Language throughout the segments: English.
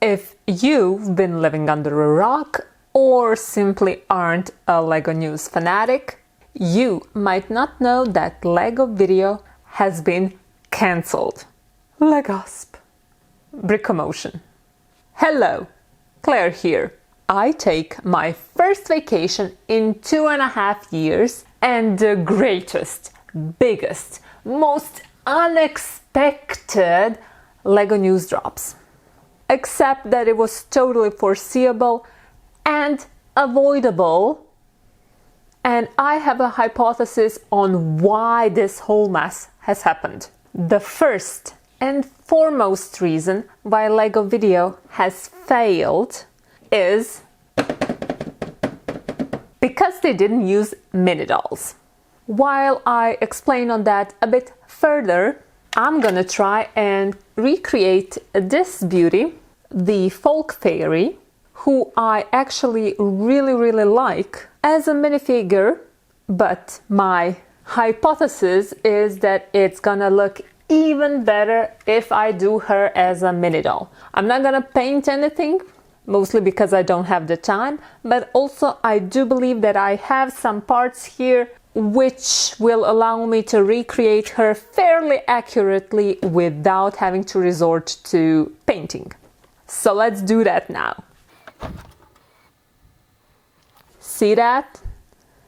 If you've been living under a rock or simply aren't a LEGO news fanatic, you might not know that LEGO Vidiyo has been cancelled. Legosp. BrickoMotion. Hello, Claire here. I take my first vacation in 2.5 years and the greatest, biggest, most unexpected LEGO news drops. Except that it was totally foreseeable and avoidable. And I have a hypothesis on why this whole mess has happened. The first and foremost reason why LEGO Vidiyo has failed is because they didn't use mini dolls. While I explain on that a bit further, I'm gonna try and recreate this beauty, the folk fairy, who I actually really like as a minifigure, but my hypothesis is that it's gonna look even better if I do her as a mini doll. I'm not gonna paint anything, mostly because I don't have the time, but also I do believe that I have some parts here which will allow me to recreate her fairly accurately without having to resort to painting. So let's do that now. See that?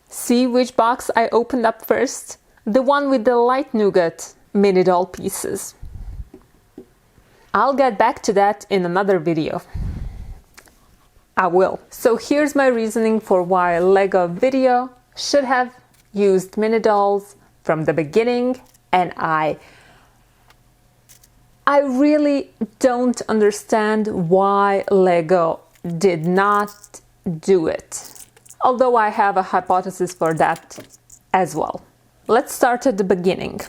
See which box I opened up first? The one with the light nougat mini doll pieces. I'll get back to that in another video. I will. So here's my reasoning for why LEGO Vidiyo should have used mini dolls from the beginning, and I really don't understand why LEGO did not do it. Although I have a hypothesis for that as well. Let's start at the beginning.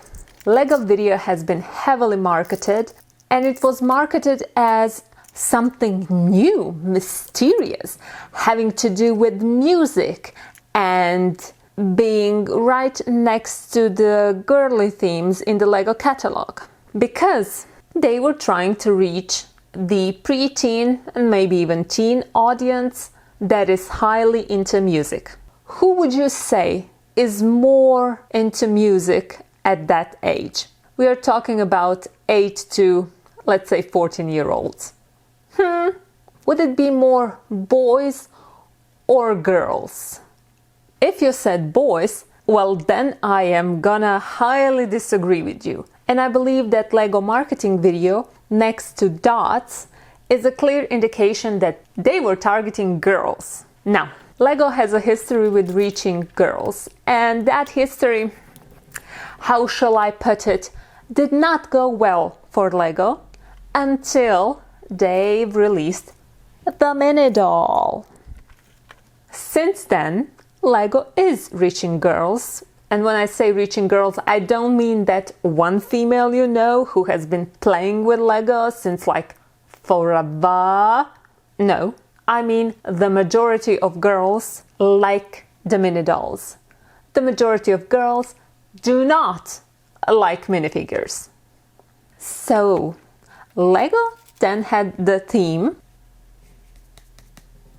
LEGO Vidiyo has been heavily marketed, and it was marketed as something new, mysterious, having to do with music and being right next to the girly themes in the LEGO catalog. Because they were trying to reach the preteen and maybe even teen audience that is highly into music. Who would you say is more into music at that age? We are talking about 8 to, let's say, 14-year-olds. Would it be more boys or girls? If you said boys, well then I am gonna highly disagree with you. And I believe that LEGO marketing video next to dots is a clear indication that they were targeting girls. Now, LEGO has a history with reaching girls, and that history, how shall I put it, did not go well for LEGO until they've released the mini doll. Since then, LEGO is reaching girls. And when I say reaching girls, I don't mean that one female you know who has been playing with LEGO since like forever. No, I mean the majority of girls like the mini dolls. The majority of girls do not like minifigures. So, LEGO then had the theme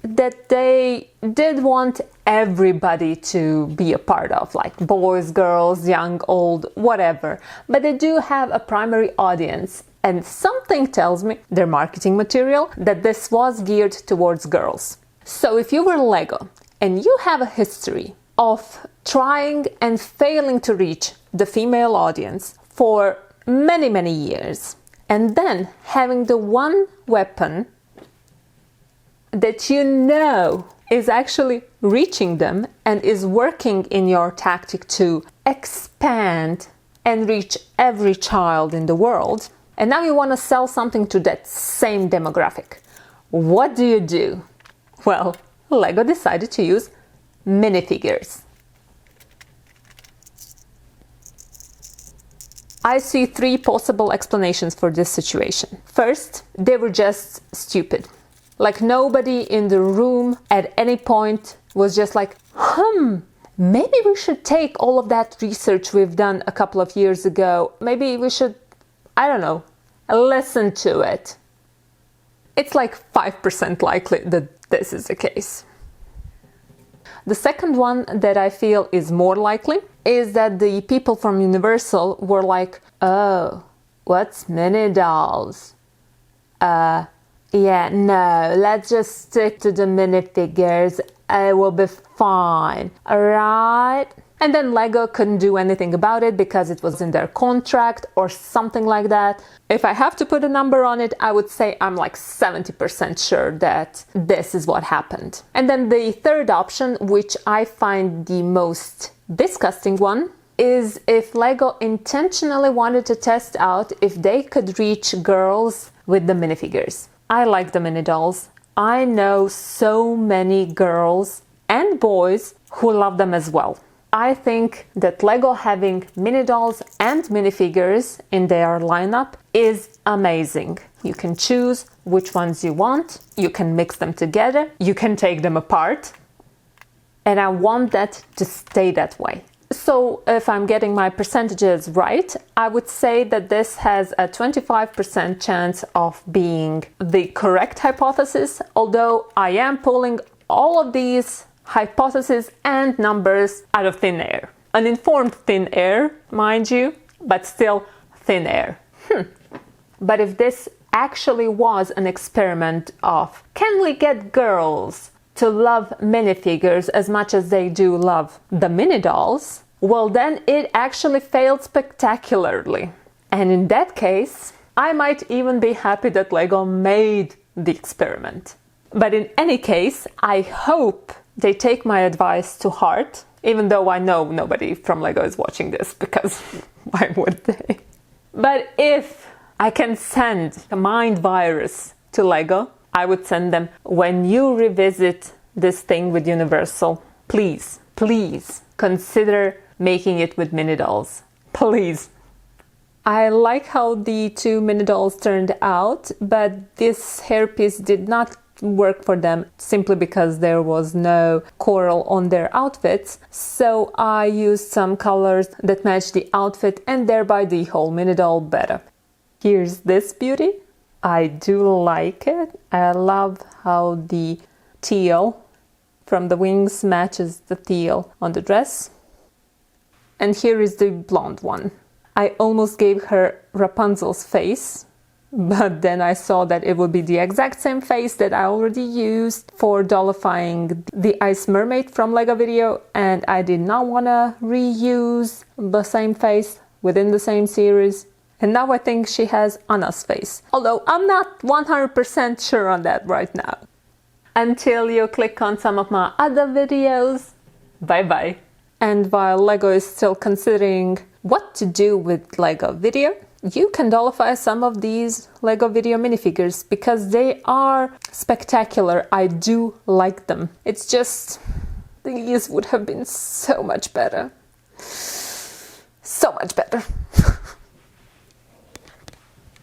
that they did want everybody to be a part of, like boys, girls, young, old, whatever. But they do have a primary audience, and something tells me, their marketing material, that this was geared towards girls. So if you were LEGO and you have a history of trying and failing to reach the female audience for many years, and then having the one weapon that you know is actually reaching them and is working in your tactic to expand and reach every child in the world, and now you want to sell something to that same demographic, what do? Well, LEGO decided to use minifigures. I see 3 possible explanations for this situation. First, they were just stupid. Like nobody in the room at any point was just like, maybe we should take all of that research we've done a couple of years ago. Maybe we should, I don't know, listen to it. It's like 5% likely that this is the case. The second one that I feel is more likely is that the people from Universal were like, oh, what's mini dolls? Yeah, no, let's just stick to the minifigures. It will be fine, alright? And then LEGO couldn't do anything about it because it was in their contract or something like that. If I have to put a number on it, I would say I'm like 70% sure that this is what happened. And then the third option, which I find the most disgusting one, is if LEGO intentionally wanted to test out if they could reach girls with the minifigures. I like the mini dolls. I know so many girls and boys who love them as well. I think that LEGO having mini dolls and minifigures in their lineup is amazing. You can choose which ones you want, you can mix them together, you can take them apart, and I want that to stay that way. So if I'm getting my percentages right, I would say that this has a 25% chance of being the correct hypothesis, although I am pulling all of these hypotheses and numbers out of thin air. Uninformed thin air, mind you, but still thin air. But if this actually was an experiment of, can we get girls to love minifigures as much as they do love the mini dolls, well then it actually failed spectacularly. And in that case, I might even be happy that LEGO made the experiment. But in any case, I hope they take my advice to heart, even though I know nobody from LEGO is watching this, because why would they? But if I can send a mind virus to LEGO, I would send them, when you revisit this thing with Universal, please, please consider making it with mini dolls. Please. I like how the two mini dolls turned out, but this hairpiece did not work for them simply because there was no coral on their outfits. So I used some colors that matched the outfit and thereby the whole mini doll better. Here's this beauty. I do like it. I love how the teal from the wings matches the teal on the dress. And here is the blonde one. I almost gave her Rapunzel's face, but then I saw that it would be the exact same face that I already used for dollifying the Ice Mermaid from LEGO Vidiyo, and I did not want to reuse the same face within the same series. And now I think she has Anna's face, although I'm not 100% sure on that right now. Until you click on some of my other videos, bye bye. And while LEGO is still considering what to do with LEGO Vidiyo, you can dollify some of these LEGO Vidiyo minifigures because they are spectacular. I do like them. It's just, these would have been so much better. So much better.